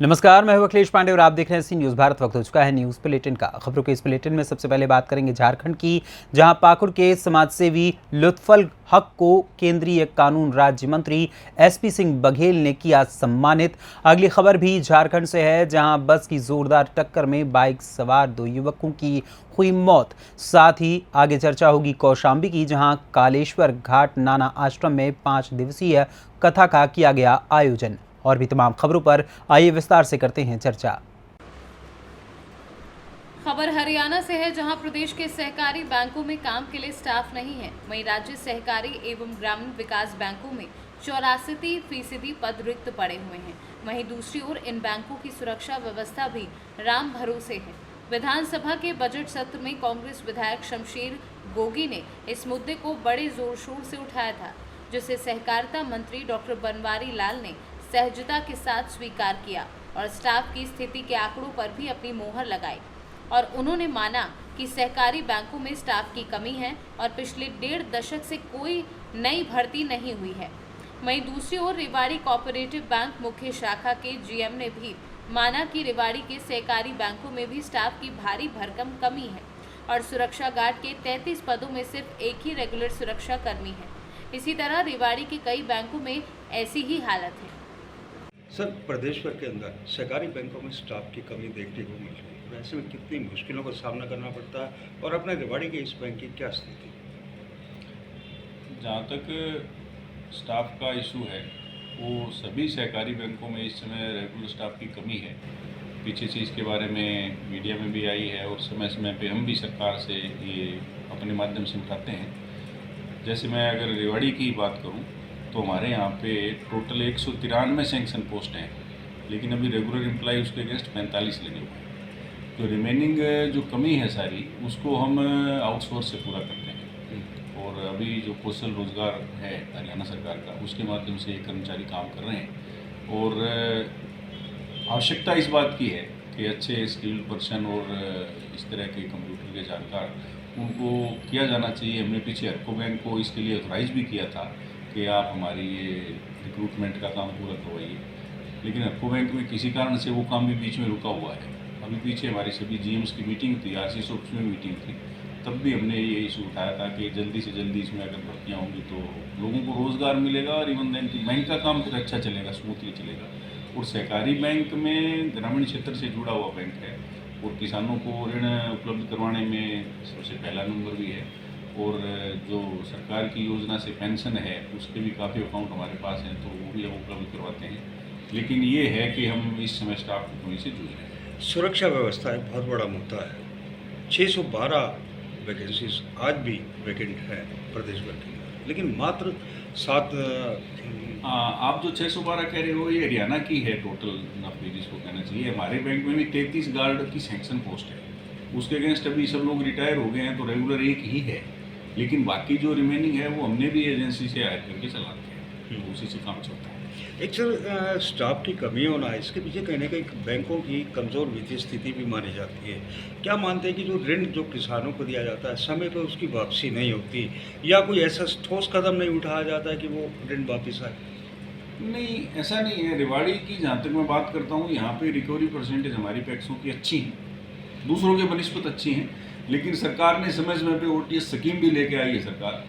नमस्कार, मैं हूं अखिलेश पांडे और आप देख रहे हैं सी न्यूज़ भारत। वक्त हो चुका है न्यूज़ बुलेटिन का। खबरों के इस बुलेटिन में सबसे पहले बात करेंगे झारखंड की, जहां पाकुड़ के समाजसेवी लुत्फुल हक को केंद्रीय कानून राज्य मंत्री एसपी सिंह बघेल ने किया सम्मानित। अगली खबर भी झारखंड से है, जहां बस की जोरदार टक्कर में बाइक सवार 2 युवकों की हुई मौत। साथ ही आगे चर्चा होगी कौशाम्बी की, जहां कालेश्वर घाट नाना आश्रम में 5 दिवसीय कथा का किया गया आयोजन। और भी तमाम खबरों पर आइए विस्तार से करते हैं चर्चा। खबर हरियाणा से है, जहां प्रदेश के सहकारी बैंकों में काम के लिए स्टाफ नहीं है। वहीं राज्य सहकारी एवं ग्रामीण विकास बैंकों में 84% पद रिक्त पड़े हुए हैं। वहीं दूसरी ओर इन बैंकों की सुरक्षा व्यवस्था भी राम भरोसे है। विधानसभा के बजट सत्र में कांग्रेस विधायक शमशेर गोगी ने इस मुद्दे को बड़े जोर शोर से उठाया था, जिसे सहकारिता मंत्री डॉक्टर बनवारी लाल ने सहजता के साथ स्वीकार किया और स्टाफ की स्थिति के आंकड़ों पर भी अपनी मोहर लगाई। और उन्होंने माना कि सहकारी बैंकों में स्टाफ की कमी है और पिछले 1.5 दशक से कोई नई भर्ती नहीं हुई है। वहीं दूसरी ओर रेवाड़ी कोऑपरेटिव बैंक मुख्य शाखा के जीएम ने भी माना कि रेवाड़ी के सहकारी बैंकों में भी स्टाफ की भारी भरकम कमी है और सुरक्षा गार्ड के 33 पदों में सिर्फ एक ही रेगुलर सुरक्षा कर्मी है। इसी तरह रेवाड़ी के कई बैंकों में ऐसी ही हालत है। सर, प्रदेश भर के अंदर सहकारी बैंकों में स्टाफ की कमी देखने को मिल रही है। ऐसे में कितनी मुश्किलों का सामना करना पड़ता है और अपने रेवाड़ी के इस बैंक की क्या स्थिति? जहाँ तक स्टाफ का इशू है, वो सभी सहकारी बैंकों में इस समय रेगुलर स्टाफ की कमी है। पीछे से इसके बारे में मीडिया में भी आई है और समय समय पे हम भी सरकार से ये अपने माध्यम से उठाते हैं। जैसे मैं अगर रेवाड़ी की बात करूँ तो हमारे यहाँ पे टोटल 193 सैंक्शन पोस्ट हैं, लेकिन अभी रेगुलर एम्प्लॉय उसके अगेंस्ट 45 लगे हुए हैं। तो रिमेनिंग जो कमी है सारी, उसको हम आउटसोर्स से पूरा करते हैं। और अभी जो कौशल रोजगार है हरियाणा सरकार का, उसके माध्यम से कर्मचारी काम कर रहे हैं। और आवश्यकता इस बात की है कि अच्छे स्किल्ड पर्सन और इस तरह के कंप्यूटर के जानकार उनको किया जाना चाहिए। हमने पीछे हरको बैंक को इसके लिए ऑथराइज भी किया था कि आप हमारी ये रिक्रूटमेंट का काम पूरा करवाइए, लेकिन हरको बैंक में किसी कारण से वो काम भी बीच में रुका हुआ है। अभी पीछे हमारी सभी जीएम्स की मीटिंग थी, आरसीएस ऑफिस में मीटिंग थी, तब भी हमने ये इशू उठाया था कि जल्दी से जल्दी इसमें अगर भर्तियाँ होंगी तो लोगों को रोज़गार मिलेगा और इवन बैंक का काम फिर अच्छा चलेगा, स्मूथली चलेगा। और सहकारी बैंक में ग्रामीण क्षेत्र से जुड़ा हुआ बैंक है और किसानों को ऋण उपलब्ध करवाने में सबसे पहला नंबर भी है। और जो सरकार की योजना से पेंशन है, उसके भी काफ़ी अकाउंट हमारे पास हैं, तो वो भी हम उपलब्ध करवाते हैं। लेकिन ये है कि हम इस समय स्टाफ की कमी से जूझ रहे हैं। सुरक्षा व्यवस्था एक बहुत बड़ा मुद्दा है। 612 वैकेंसीज आज भी वैकेंट है प्रदेश भर के अंदर, लेकिन मात्र 7 आप जो 612 कह रहे हो, ये हरियाणा की है टोटल नौकरी, जिसको कहना चाहिए। हमारे बैंक में भी 33 गार्ड की सैंक्शन पोस्ट है, उसके अगेंस्ट अभी सब लोग रिटायर हो गए हैं, तो रेगुलर एक ही है। लेकिन बाकी जो रिमेनिंग है वो हमने भी एजेंसी से हायर करके चलाते हैं, तो उसी से काम चलता है। एक सर, स्टाफ की कमी होना है, इसके पीछे कहीं ना कहीं बैंकों की कमज़ोर वित्तीय स्थिति भी मानी जाती है। क्या मानते हैं कि जो ऋण जो किसानों को दिया जाता है समय पर उसकी वापसी नहीं होती, या कोई ऐसा ठोस कदम नहीं उठाया जाता है कि वो ऋण वापस आए? नहीं, ऐसा नहीं है। रेवाड़ी की जहाँ तक मैं बात करता हूँ, यहाँ पे रिकवरी परसेंटेज हमारी पैक्सों की अच्छी है, दूसरों के बनिस्बत अच्छी हैं। लेकिन सरकार ने समय समय पे ओटीएस स्कीम भी लेके आई है सरकार,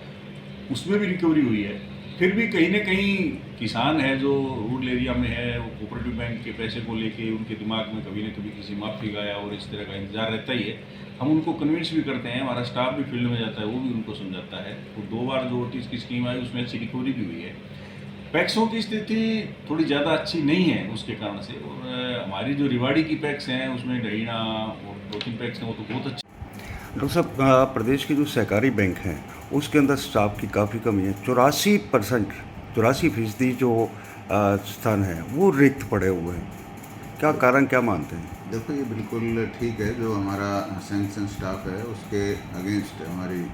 उसमें भी रिकवरी हुई है। फिर भी कहीं ना कहीं किसान है जो रूरल एरिया में है, वो कोऑपरेटिव बैंक के पैसे को लेके उनके दिमाग में कभी ना कभी किसी माफी का या और इस तरह का इंतजार रहता ही है। हम उनको कन्विंस भी करते हैं, हमारा स्टाफ भी फील्ड में जाता है, वो भी उनको समझाता है। तो 2 बार जो ओटीएस की स्कीम आई, उसमें अच्छी रिकवरी भी हुई है। पैक्सों की स्थिति थोड़ी ज़्यादा अच्छी नहीं है उसके कारण से। और हमारी जो रेवाड़ी की पैक्स हैं, उसमें डहीना और 2-3 पैक्स हैं, वो तो बहुत अच्छी। डॉक्टर साहब, प्रदेश की जो सहकारी बैंक हैं उसके अंदर स्टाफ की काफ़ी कमी है। 84% जो स्थान है वो रिक्त पड़े हुए हैं। क्या कारण, क्या मानते हैं? देखो, ये बिल्कुल ठीक है। जो हमारा सैंक्शन स्टाफ है उसके अगेंस्ट हमारी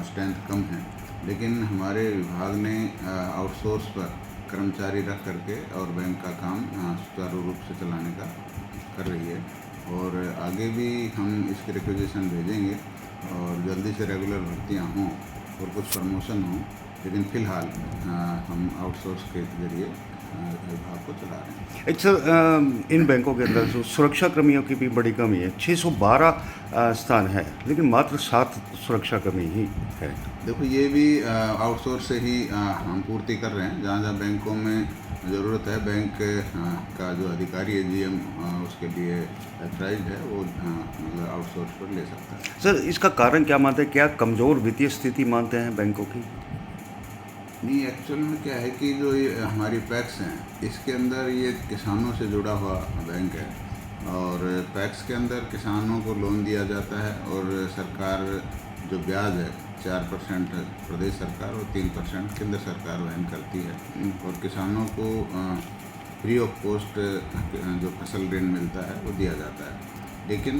स्ट्रेंथ कम है, लेकिन हमारे विभाग ने आउटसोर्स पर कर्मचारी रख करके और बैंक का काम सुचारू रूप से चलाने का कर रही है। और आगे भी हम इसके रिक्वेजिशन भेजेंगे और जल्दी से रेगुलर भर्तियाँ हों और कुछ प्रमोशन हों। लेकिन फ़िलहाल हम आउटसोर्स के जरिए विभाग को चला रहे हैं। एक सर, इन बैंकों के अंदर जो सुरक्षा कर्मियों की भी बड़ी कमी है। 612 स्थान है, लेकिन मात्र 7 सुरक्षा कर्मी ही है। देखो, ये भी आउटसोर्स से ही हम पूर्ति कर रहे हैं। जहाँ जहाँ बैंकों में ज़रूरत है, बैंक का जो अधिकारी है GM उसके लिए ऑथराइज है, वो मतलब आउटसोर्स पर ले सकता है। सर, इसका कारण क्या मानते हैं? क्या कमज़ोर वित्तीय स्थिति मानते हैं बैंकों की? नहीं, एक्चुअल में क्या है कि जो ये हमारी पैक्स हैं, इसके अंदर ये किसानों से जुड़ा हुआ बैंक है, और पैक्स के अंदर किसानों को लोन दिया जाता है, और सरकार जो ब्याज है 4% प्रदेश सरकार और 3% केंद्र सरकार वहन करती है, और किसानों को फ्री ऑफ कॉस्ट जो फसल ऋण मिलता है वो दिया जाता है। लेकिन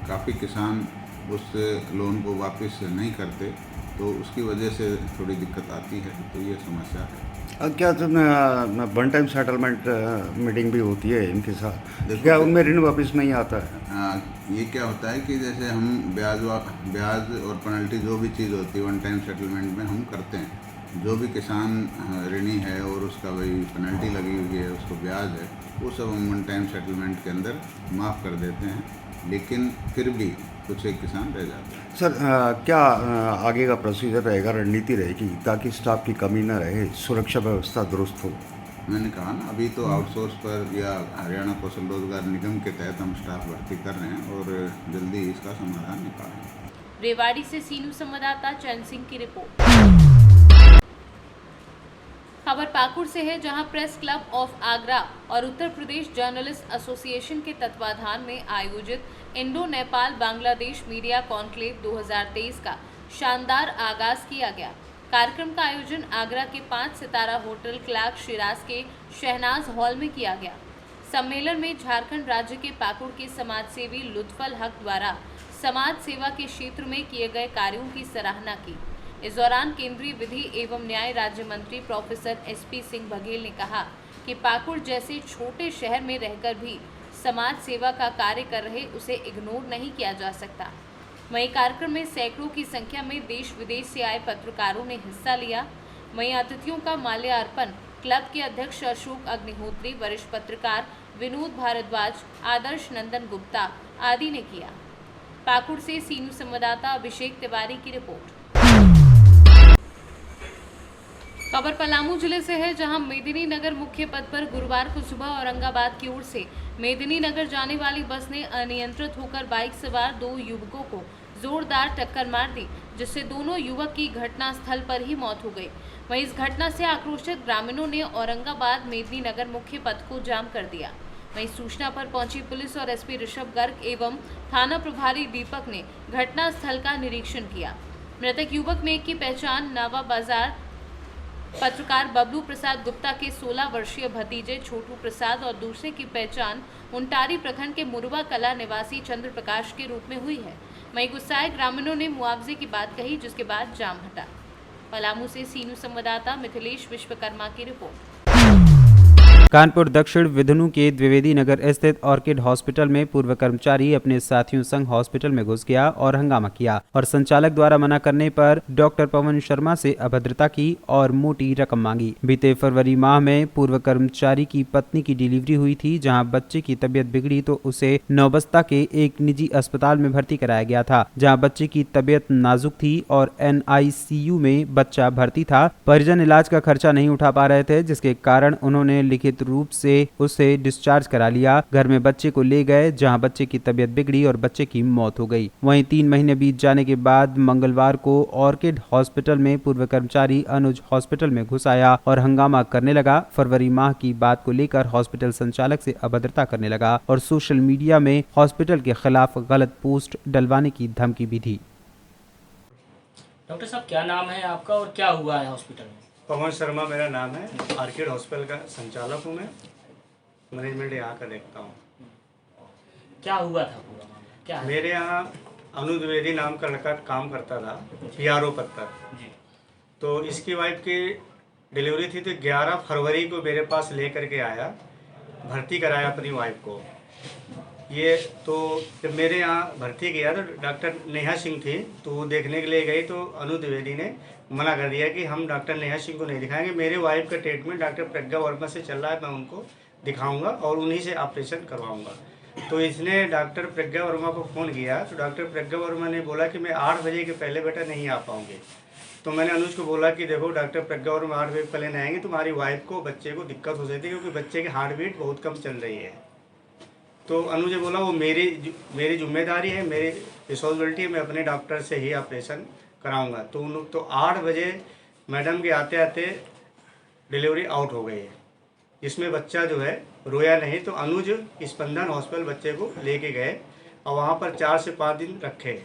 काफ़ी किसान उस लोन को वापस नहीं करते, तो उसकी वजह से थोड़ी दिक्कत आती है, तो ये समस्या है। क्या वन टाइम सेटलमेंट मीटिंग भी होती है इनके साथ? क्या उनमें ऋण वापस नहीं आता है? ये क्या होता है कि जैसे हम ब्याज और पेनल्टी जो भी चीज़ होती है वन टाइम सेटलमेंट में हम करते हैं। जो भी किसान ऋणी है और उसका वही पेनल्टी लगी हुई है, उसको ब्याज है, वो सब हम वन टाइम सेटलमेंट के अंदर माफ़ कर देते हैं, लेकिन फिर भी कुछ एक किसान रह जाते हैं। सर, क्या आगे का प्रोसीजर रहेगा, रणनीति रहेगी ताकि स्टाफ की कमी न रहे, सुरक्षा व्यवस्था दुरुस्त हो? मैंने कहा ना, अभी तो आउटसोर्स पर या हरियाणा कौशल रोजगार निगम के तहत हम स्टाफ भर्ती कर रहे हैं, और जल्दी इसका समाधान निकालेंगे। रेवाड़ी से सीनू संवाददाता चरण सिंह की रिपोर्ट। खबर पाकुड़ से है, जहां प्रेस क्लब ऑफ आगरा और उत्तर प्रदेश जर्नलिस्ट एसोसिएशन के तत्वाधान में आयोजित Indo Nepal Bangladesh media conclave 2023 का शानदार आगाज किया गया। कार्यक्रम का आयोजन आगरा के 5 सितारा होटल क्लार्क शिराज के शहनाज हॉल में किया गया। सम्मेलन में झारखंड राज्य के पाकुड़ के समाजसेवी लुत्फल हक द्वारा समाज सेवा के क्षेत्र में किए गए कार्यों की सराहना की। इस दौरान केंद्रीय विधि एवं न्याय राज्य मंत्री प्रोफेसर SP सिंह बघेल ने कहा कि पाकुड़ जैसे छोटे शहर में रहकर भी समाज सेवा का कार्य कर रहे उसे इग्नोर नहीं किया जा सकता। वहीं कार्यक्रम में सैकड़ों की संख्या में देश विदेश से आए पत्रकारों ने हिस्सा लिया। वहीं अतिथियों का माल्यार्पण क्लब के अध्यक्ष अशोक अग्निहोत्री, वरिष्ठ पत्रकार विनोद भारद्वाज, आदर्श नंदन गुप्ता आदि ने किया। पाकुड़ से सीनू संवाददाता अभिषेक तिवारी की रिपोर्ट। खबर पलामू जिले से है, जहां मेदिनी नगर मुख्य पथ पर गुरुवार को सुबह औरंगाबाद की ओर से मेदिनी नगर जाने वाली बस ने अनियंत्रित होकर बाइक सवार 2 युवकों को जोरदार टक्कर मार दी, जिससे दोनों युवक की घटनास्थल पर ही मौत हो गई। वहीं इस घटना से आक्रोशित ग्रामीणों ने औरंगाबाद मेदिनी नगर मुख्य पथ को जाम कर दिया। वहीं सूचना पर पहुंची पुलिस और SP ऋषभ गर्ग एवं थाना प्रभारी दीपक ने घटनास्थल का निरीक्षण किया। मृतक युवक में एक की पहचान नावा बाजार पत्रकार बबलू प्रसाद गुप्ता के 16 वर्षीय भतीजे छोटू प्रसाद और दूसरे की पहचान उंटारी प्रखंड के मुरुवा कला निवासी चंद्र प्रकाश के रूप में हुई है। वहीं गुस्साए ग्रामीणों ने मुआवजे की बात कही, जिसके बाद जाम हटा। पलामू से सीनू संवाददाता मिथिलेश विश्वकर्मा की रिपोर्ट। कानपुर दक्षिण विधनु के द्विवेदी नगर स्थित ऑर्किड हॉस्पिटल में पूर्व कर्मचारी अपने साथियों संग हॉस्पिटल में घुस गया और हंगामा किया और संचालक द्वारा मना करने पर डॉक्टर पवन शर्मा से अभद्रता की और मोटी रकम मांगी। बीते फरवरी माह में पूर्व कर्मचारी की पत्नी की डिलीवरी हुई थी, जहां बच्चे की तबीयत बिगड़ी तो उसे नौबस्ता के एक निजी अस्पताल में भर्ती कराया गया था, जहाँ बच्चे की तबीयत नाजुक थी और NICU में बच्चा भर्ती था। परिजन इलाज का खर्चा नहीं उठा पा रहे थे, जिसके कारण उन्होंने लिखित रूप से उसे डिस्चार्ज करा लिया। घर में बच्चे को ले गए, जहां बच्चे की तबीयत बिगड़ी और बच्चे की मौत हो गई। वहीं 3 महीने बीत जाने के बाद मंगलवार को ऑर्किड हॉस्पिटल में पूर्व कर्मचारी अनुज हॉस्पिटल में घुस आया और हंगामा करने लगा। फरवरी माह की बात को लेकर हॉस्पिटल संचालक से अभद्रता करने लगा और सोशल मीडिया में हॉस्पिटल के खिलाफ गलत पोस्ट डलवाने की धमकी भी दी। डॉक्टर साहब, क्या नाम है आपका और क्या हुआ है हॉस्पिटल में? पवन शर्मा मेरा नाम है। ऑर्किड हॉस्पिटल का संचालक हूँ मैं। मैनेजमेंट यहाँ का देखता हूँ। क्या हुआ था पूरा मामला? क्या है? मेरे यहाँ अनु द्विवेदी नाम का लड़का काम करता था PRO पद पर। तो इसकी वाइफ की डिलीवरी थी, तो 11 फरवरी को मेरे पास ले करके आया, भर्ती कराया अपनी वाइफ को। ये तो जब मेरे यहाँ भर्ती किया तो डॉक्टर नेहा सिंह थी, तो वो देखने के लिए गई तो अनु द्विवेदी ने मना कर दिया कि हम डॉक्टर नेहा सिंह को नहीं दिखाएंगे, मेरे वाइफ का ट्रीटमेंट डॉक्टर प्रज्ञा वर्मा से चल रहा है, मैं उनको दिखाऊंगा और उन्हीं से ऑपरेशन करवाऊंगा। तो इसने डॉक्टर प्रज्ञा वर्मा को फ़ोन किया तो डॉक्टर प्रज्ञा वर्मा ने बोला कि मैं 8 बजे के पहले बेटा नहीं आ पाऊँगी। तो मैंने अनुज को बोला कि देखो डॉक्टर प्रज्ञा वर्मा 8 बजे पहले नहीं आएंगे, तुम्हारी वाइफ को बच्चे को दिक्कत हो सकती है क्योंकि बच्चे की हार्ट बीट बहुत कम चल रही है। तो अनुज ने बोला वो मेरी जिम्मेदारी है, मेरी रिस्पॉन्सिबिलिटी है, मैं अपने डॉक्टर से ही ऑपरेशन कराऊंगा। तो 8 बजे मैडम के आते आते डिलीवरी आउट हो गई है, जिसमें बच्चा जो है रोया नहीं। तो अनुज स्पंदन हॉस्पिटल बच्चे को लेके गए और वहाँ पर 4 से 5 दिन रखे,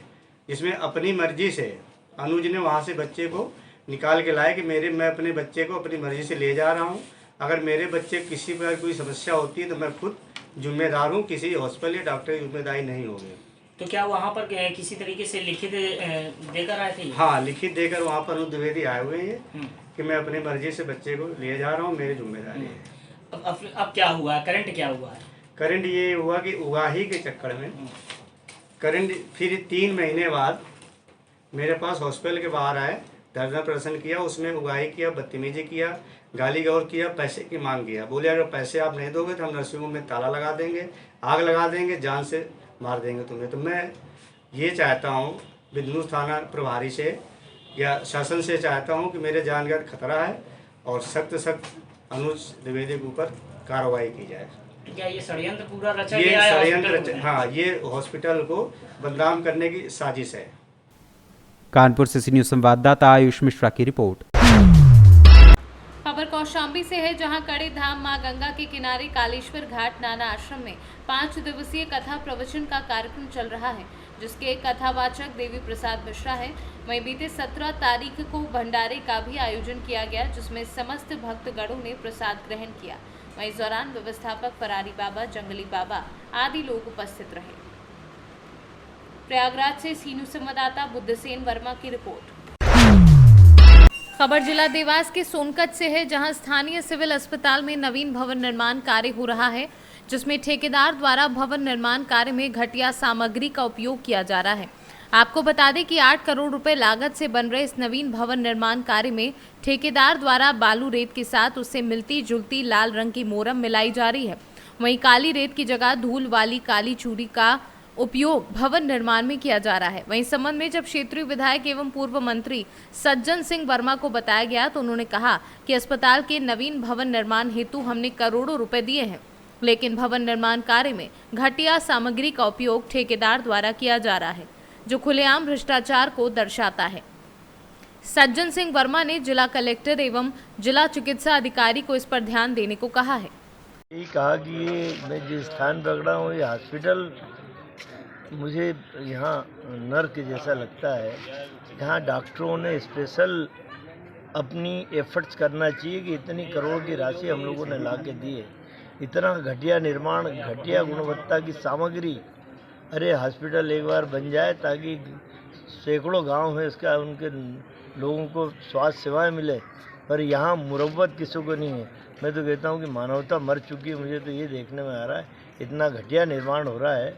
जिसमें अपनी मर्जी से अनुज ने वहाँ से बच्चे को निकाल के लाया कि मैं अपने बच्चे को अपनी मर्जी से ले जा रहा हूँ, अगर मेरे बच्चे किसी प्रकार कोई समस्या होती है तो मैं खुद जिम्मेदार हूँ, किसी हॉस्पिटल या डॉक्टर की जिम्मेदारी नहीं होगी। तो क्या वहाँ पर किसी तरीके से लिखित देकर आए थे? हाँ, लिखित देकर वहाँ पर अनु द्विवेदी आए हुए हैं कि मैं अपनी मर्जी से बच्चे को ले जा रहा हूँ, मेरी जिम्मेदारी है। अब क्या हुआ, करंट क्या हुआ है? करंट ये हुआ कि उगाही के चक्कर में करंट फिर 3 महीने बाद मेरे पास हॉस्पिटल के बाहर आए, धरना प्रदर्शन किया, उसमें उगाही किया, बदतमीजी किया, गाली गौर किया, पैसे की मांग किया। बोले अगर पैसे आप नहीं दोगे तो हम नर्सिंग होम में ताला लगा देंगे, आग लगा देंगे, जान से मार देंगे तुम्हें। तो मैं ये चाहता हूँ बिंदु थाना प्रभारी से या शासन से चाहता हूँ कि मेरे जान का खतरा है और सख्त अनुज द्विवेदी के ऊपर कार्रवाई की जाए। क्या ये षड्यंत्र पूरा रचा ये गया है? षड्यंत्र, हाँ, ये हॉस्पिटल को बदनाम करने की साजिश है। कानपुर से सी न्यूज संवाददाता आयुष मिश्रा की रिपोर्ट। खबर कौशाम्बी से है, जहां कड़े धाम मां गंगा के किनारे कालेश्वर घाट नाना आश्रम में 5 दिवसीय कथा प्रवचन का कार्यक्रम चल रहा है, जिसके कथावाचक देवी प्रसाद मिश्रा है। वहीं बीते 17 तारीख को भंडारे का भी आयोजन किया गया, जिसमें समस्त भक्तगणों ने प्रसाद ग्रहण किया। वहीं इस दौरान व्यवस्थापक फरारी बाबा, जंगली बाबा आदि लोग उपस्थित रहे। प्रयागराज से सीनू संवाददाता बुद्धसेन वर्मा की रिपोर्ट। खबर जिला देवास के सोनकत से है, जहां स्थानीय सिविल अस्पताल में नवीन भवन निर्माण कार्य हो रहा है, जिसमें ठेकेदार द्वारा भवन निर्माण कार्य में घटिया सामग्री का उपयोग किया जा रहा है। आपको बता दें कि 8 करोड़ रुपए लागत से बन रहे इस नवीन भवन निर्माण कार्य में ठेकेदार द्वारा बालू रेत के साथ उससे मिलती जुलती लाल रंग की मोरम मिलाई जा रही है। वहीं काली रेत की जगह धूल वाली काली चूड़ी का उपयोग भवन निर्माण में किया जा रहा है। वहीं इस संबंध में जब क्षेत्रीय विधायक एवं पूर्व मंत्री सज्जन सिंह वर्मा को बताया गया तो उन्होंने कहा कि अस्पताल के नवीन भवन निर्माण हेतु हमने करोड़ों रुपए दिए हैं, लेकिन भवन निर्माण कार्य में घटिया सामग्री का उपयोग ठेकेदार द्वारा किया जा रहा है, जो खुलेआम भ्रष्टाचार को दर्शाता है। सज्जन सिंह वर्मा ने जिला कलेक्टर एवं जिला चिकित्सा अधिकारी को इस पर ध्यान देने को कहा है। यही कहा कि ये मैं जिस स्थान पर खड़ा हूँ, ये हॉस्पिटल मुझे यहाँ नर्क के जैसा लगता है। यहाँ डॉक्टरों ने स्पेशल अपनी एफर्ट्स करना चाहिए कि इतनी करोड़ की राशि हम लोगों ने ला के दी है, इतना घटिया निर्माण, घटिया गुणवत्ता की सामग्री। अरे हॉस्पिटल एक बार बन जाए ताकि सैकड़ों गांव है इसका उनके लोगों को स्वास्थ्य सेवाएं मिले, पर यहाँ मुरव्वत किसी को नहीं है। मैं तो कहता हूँ कि मानवता मर चुकी है। मुझे तो ये देखने में आ रहा है इतना घटिया निर्माण हो रहा है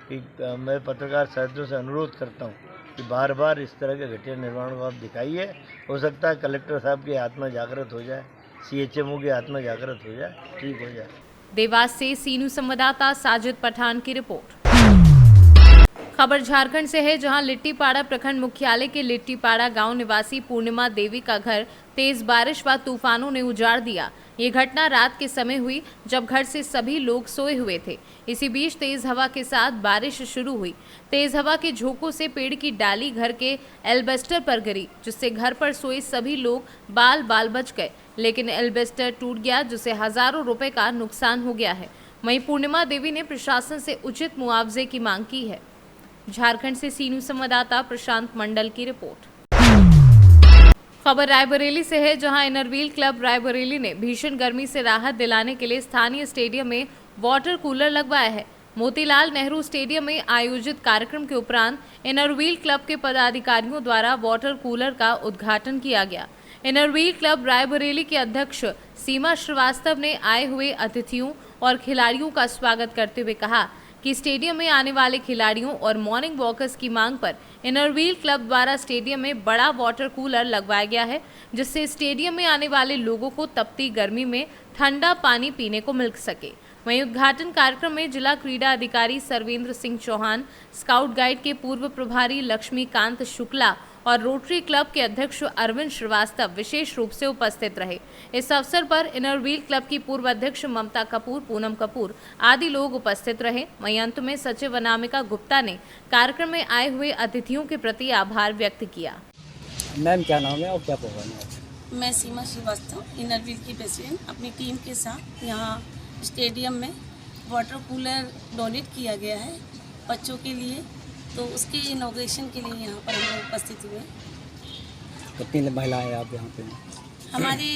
कि मैं पत्रकार साथियों से अनुरोध करता हूँ कि बार बार इस तरह के घटिया निर्माण को आप दिखाइए। हो सकता है कलेक्टर साहब की आत्मा जागृत हो जाए, CHMO की आत्मा जागृत हो जाए, ठीक हो जाए। देवास से सीनू संवाददाता साजिद पठान की रिपोर्ट। खबर झारखंड से है, जहां लिट्टीपाड़ा प्रखंड मुख्यालय के लिट्टीपाड़ा गांव निवासी पूर्णिमा देवी का घर तेज बारिश व तूफानों ने उजाड़ दिया। ये घटना रात के समय हुई, जब घर से सभी लोग सोए हुए थे। इसी बीच तेज हवा के साथ बारिश शुरू हुई। तेज हवा के झोंकों से पेड़ की डाली घर के एल्बेस्टर पर गिरी, जिससे घर पर सोए सभी लोग बाल बाल बच गए, लेकिन एल्बेस्टर टूट गया, जिससे हजारों रुपए का नुकसान हो गया है। वहीं पूर्णिमा देवी ने प्रशासन से उचित मुआवजे की मांग की है। झारखंड से सीनू संवाददाता प्रशांत मंडल की रिपोर्ट। खबर रायबरेली से है, जहां इनरव्हील क्लब रायबरेली ने भीषण गर्मी से राहत दिलाने के लिए स्थानीय स्टेडियम में वाटर कूलर लगवाया है। मोतीलाल नेहरू स्टेडियम में आयोजित कार्यक्रम के उपरांत इनरव्हील क्लब के पदाधिकारियों द्वारा वाटर कूलर का उद्घाटन किया गया। इनरव्हील क्लब रायबरेली के अध्यक्ष सीमा श्रीवास्तव ने आए हुए अतिथियों और खिलाड़ियों का स्वागत करते हुए कहा कि स्टेडियम में आने वाले खिलाड़ियों और मॉर्निंग वॉकर्स की मांग पर इनरव्हील क्लब द्वारा स्टेडियम में बड़ा वाटर कूलर लगवाया गया है, जिससे स्टेडियम में आने वाले लोगों को तपती गर्मी में ठंडा पानी पीने को मिल सके। वहीं उद्घाटन कार्यक्रम में जिला क्रीड़ा अधिकारी सर्वेंद्र सिंह चौहान, स्काउट गाइड के पूर्व प्रभारी लक्ष्मीकांत शुक्ला और रोटरी क्लब के अध्यक्ष अरविंद श्रीवास्तव विशेष रूप से उपस्थित रहे। इस अवसर पर इनरव्हील क्लब की पूर्व अध्यक्ष ममता कपूर, पूनम कपूर आदि लोग उपस्थित रहे। वहीं अंत में सचिव अनामिका गुप्ता ने कार्यक्रम में आए हुए अतिथियों के प्रति आभार व्यक्त किया। मैम क्या नाम है और क्या प्रोग्राम है? मैं सीमा श्रीवास्तव, इनरव्हील की प्रेसिडेंट, अपनी टीम के साथ यहाँ स्टेडियम में वाटर कूलर डोनेट किया गया है बच्चों के लिए, तो उसके इनॉग्रेशन के लिए यहाँ पर हम लोग उपस्थित हुए। कितनी महिलाएं आप यहाँ पे? हमारे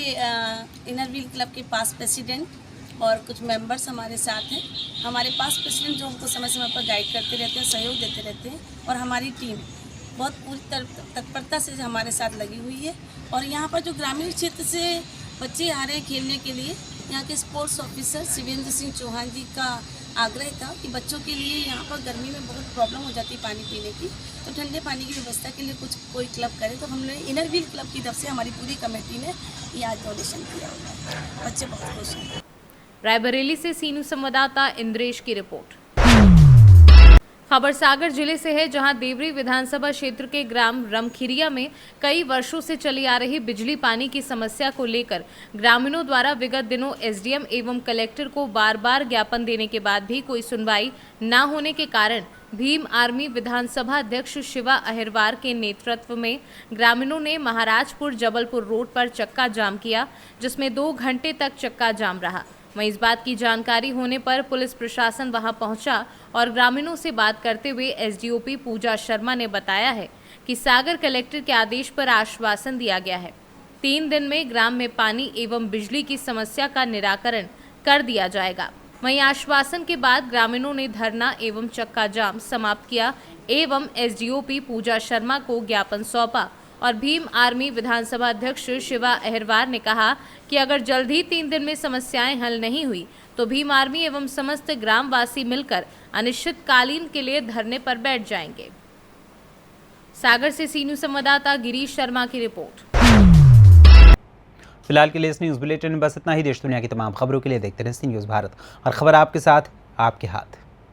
इनरव्हील क्लब के पास प्रेसिडेंट और कुछ मेंबर्स हमारे साथ हैं। हमारे पास प्रेसिडेंट जो हमको समय समय पर गाइड करते रहते हैं, सहयोग देते रहते हैं, और हमारी टीम बहुत पूरी तत्परता से हमारे साथ लगी हुई है। और यहाँ पर जो ग्रामीण क्षेत्र से बच्चे आ रहे हैं खेलने के लिए, यहाँ के स्पोर्ट्स ऑफिसर शिवेंद्र सिंह चौहान जी का आग्रह था कि बच्चों के लिए यहाँ पर गर्मी में बहुत प्रॉब्लम हो जाती है पानी पीने की, तो ठंडे पानी की व्यवस्था के लिए कुछ कोई क्लब करे। तो हमने इनरव्हील क्लब की तरफ से हमारी पूरी कमेटी ने ये आज डोनेशन किया हुआ है। बच्चे बहुत खुश हैं। रायबरेली से सीनू संवाददाता इंद्रेश की रिपोर्ट। खबर सागर जिले से है, जहां देवरी विधानसभा क्षेत्र के ग्राम रमखिरिया में कई वर्षों से चली आ रही बिजली पानी की समस्या को लेकर ग्रामीणों द्वारा विगत दिनों एसडीएम एवं कलेक्टर को बार बार ज्ञापन देने के बाद भी कोई सुनवाई न होने के कारण भीम आर्मी विधानसभा अध्यक्ष शिवा अहिरवार के नेतृत्व में ग्रामीणों ने महाराजपुर जबलपुर रोड पर चक्का जाम किया, जिसमें 2 घंटे तक चक्का जाम रहा। वहीं इस बात की जानकारी होने पर पुलिस प्रशासन वहां पहुंचा और ग्रामीणों से बात करते हुए एसडीओपी पूजा शर्मा ने बताया है कि सागर कलेक्टर के आदेश पर आश्वासन दिया गया है, 3 दिन में ग्राम में पानी एवं बिजली की समस्या का निराकरण कर दिया जाएगा। वहीं आश्वासन के बाद ग्रामीणों ने धरना एवं चक्का जाम समाप्त किया एवं एसडीओपी पूजा शर्मा को ज्ञापन सौंपा। और भीम आर्मी विधानसभा अध्यक्ष शिवा अहिरवार ने कहा कि अगर जल्द ही 3 दिन में समस्याएं हल नहीं हुई तो भीम आर्मी एवं समस्त ग्रामवासी मिलकर अनिश्चितकालीन के लिए धरने पर बैठ जाएंगे। सागर से सीनू संवाददाता गिरीश शर्मा की रिपोर्ट। फिलहाल के लिए इस न्यूज़ बुलेटिन में बस इतना ही। देश दुनिया की तमाम खबरों के लिए देखते रहें सी न्यूज़ भारत, और खबर आपके साथ, आपके हाथ।